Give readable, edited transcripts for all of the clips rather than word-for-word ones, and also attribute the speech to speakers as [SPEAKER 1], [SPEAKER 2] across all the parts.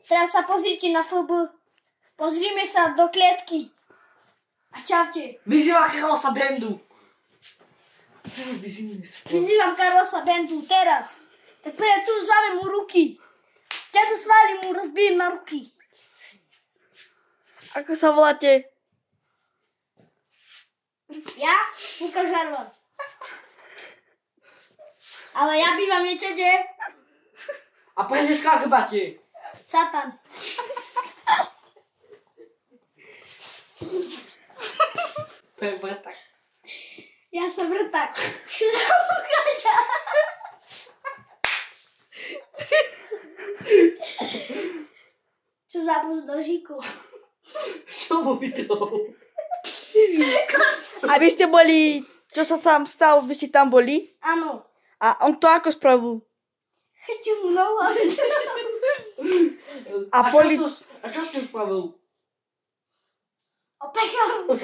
[SPEAKER 1] Teraz sa pozrite na FB. Pozrime sa do klietky. A čaute.
[SPEAKER 2] Vyzýva Carlosa Bendu.
[SPEAKER 1] Vyzývam Carlosa Bendu teraz. Tak prvé tu zváme mu ruky. Ťa to svalím mu, rozbijem na ruky.
[SPEAKER 3] Ako sa voláte?
[SPEAKER 1] Ja? Lukáš Harvard. Ale ja bývam viete kde?
[SPEAKER 2] A preziska ako máte?
[SPEAKER 1] Satan.
[SPEAKER 2] To je vrtak.
[SPEAKER 1] Ja som vrtak. Čo za Lukáča? Čo za buzdožíku?
[SPEAKER 2] Čo mu vytrhol?
[SPEAKER 3] A vy ste boli, čo sa tam stalo, vy ste tam boli?
[SPEAKER 1] Áno.
[SPEAKER 3] A on to ako spravil?
[SPEAKER 1] Chytil mu nohu a
[SPEAKER 2] A čo ste spravil?
[SPEAKER 1] Opekal to.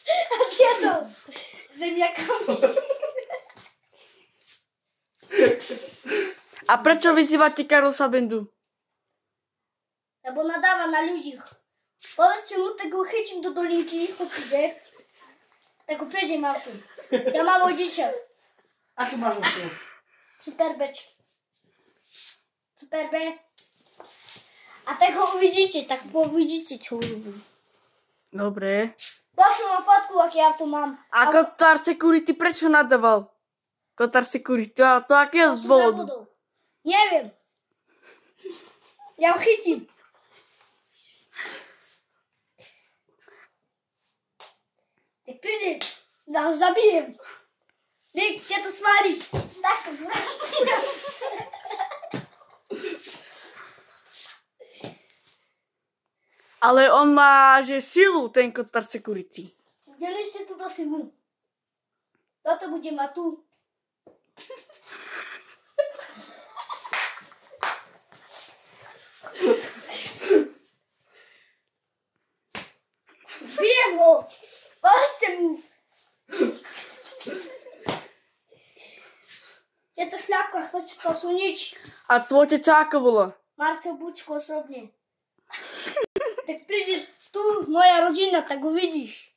[SPEAKER 1] A zjedol zemiakami.
[SPEAKER 3] A prečo vyzývate Carlosa Bendu?
[SPEAKER 1] Lebo nadáva na ľudí. Povedzte mu, tak ho chytím do dolinky, chodíte. Tak ho prejdem autom. Ja mám vodiča.
[SPEAKER 2] Aký máš auto?
[SPEAKER 1] Super Bčky. Super B. A tak ho uvidíte, tak uvidíte, čo urobím.
[SPEAKER 3] Dobre.
[SPEAKER 1] Pošlem vám fotku, aký auto mám.
[SPEAKER 3] A Kotar Security prečo nadával? Kotar Security, a to akého z dôvodu?
[SPEAKER 1] Neviem. Ja ho chytím. Tak prídem, ja ho zabijem. Nik, ťa to smári. Tak.
[SPEAKER 3] Ale on má, že silu, ten Kotar Security.
[SPEAKER 1] Deli ste túto silu. Toto bude mať tu. Zbijem ho. Poďte mu. Tieto šľapka, to sú nič.
[SPEAKER 3] A tvoj otec ako volá?
[SPEAKER 1] Marcel Bučko osobne. Tak príde tu moja rodzina, tak uvidíš.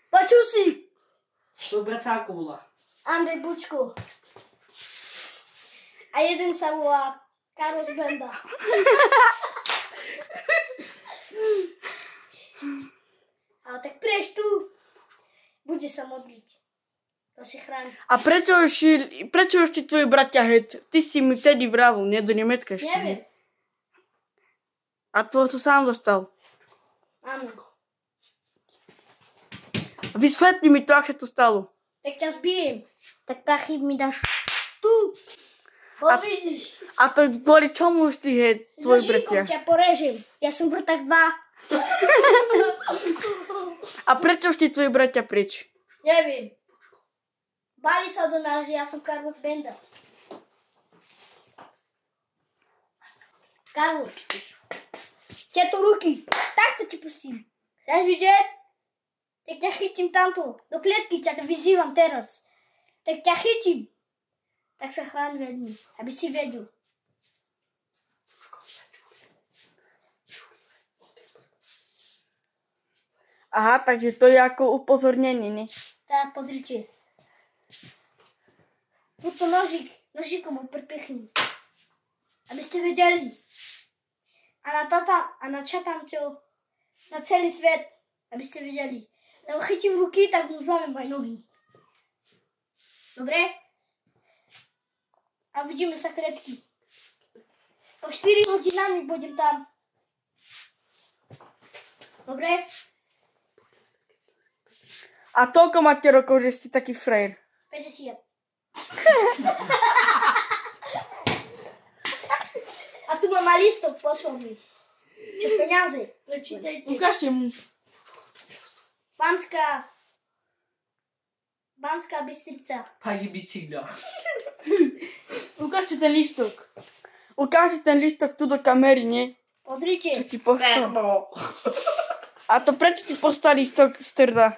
[SPEAKER 1] Počul si?
[SPEAKER 2] To bracáku volá.
[SPEAKER 1] Andrej Bučko. A jeden sa volá Karol Benda. Ale tak prieš tu. Bude sa modliť. To si chráni.
[SPEAKER 3] A prečo ešte tvoji bratia het? Ty si mi vtedy vravil, nie do Nemecka ešte.
[SPEAKER 1] Neviem.
[SPEAKER 3] A to sám dostal.
[SPEAKER 1] Áno.
[SPEAKER 3] Vysvetli mi to, ak sa to stalo.
[SPEAKER 1] Tak ťa zbijem. Tak prachy mi dáš tu. Bo vidíš.
[SPEAKER 3] A to kvôli čomu už ty het,
[SPEAKER 1] S
[SPEAKER 3] tvoji
[SPEAKER 1] nožíkom
[SPEAKER 3] bratia?
[SPEAKER 1] ťa porežem. Ja som vrtak 2.
[SPEAKER 3] A prečo už ti tvoji bratia preč?
[SPEAKER 1] Neviem. Bali sa do nás, že ja som Carlos Benda. Carlos. Tieto ruky. Takto ti pustím. Chceš vidieť? Tak ťa chytím tamto. Do klietky ťa vyzývam teraz. Tak ťa chytím. Tak sa chráň veľmi, aby si vedel.
[SPEAKER 3] Aha, takže to je ako upozornenie, ne?
[SPEAKER 1] Tak pozrite. Tuto nožíkom ho pripichni. Aby ste vedeli. A na čatamčo, na celý svet, aby ste vedeli. Lebo chytím ruky, tak mu zlámem aj nohy. Dobre? A vidíme sa kredky. Po 4 hodinami budem tam. Dobre?
[SPEAKER 3] A toľko máte rokov, že ste taký frajer?
[SPEAKER 1] 50. A tu mám aj listok, poslal mi. Čo peniaze? Prečítajte.
[SPEAKER 3] Ukážte mu.
[SPEAKER 1] Banská Bystrica.
[SPEAKER 2] Pani bicykla.
[SPEAKER 3] Ukážte ten listok. Ukážte ten listok tu do kamery, nie?
[SPEAKER 1] Pozrite.
[SPEAKER 3] Čo ti poslal. A to prečo ti poslal listok z Trda?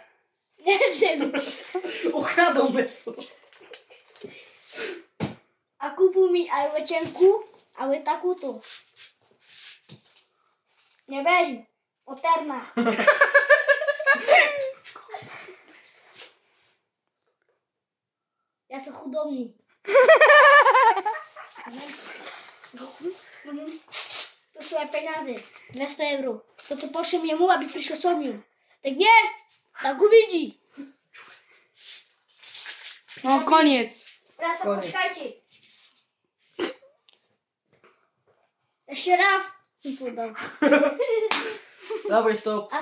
[SPEAKER 1] Neviem.
[SPEAKER 2] Ukradol meso.
[SPEAKER 1] A kúpu mi aj večenku, ale takúto. Neverím. Oterná. Ja som chudobný. To sú aj peniaze. 200 €. Toto pošlem jemu, aby prišiel so mnou. Tak nie, tak uvidí.
[SPEAKER 3] No, koniec.
[SPEAKER 1] Teraz sa
[SPEAKER 2] Koniec.
[SPEAKER 1] počkajte. Ešte raz som povedal.
[SPEAKER 2] Dobre, stop.
[SPEAKER 1] A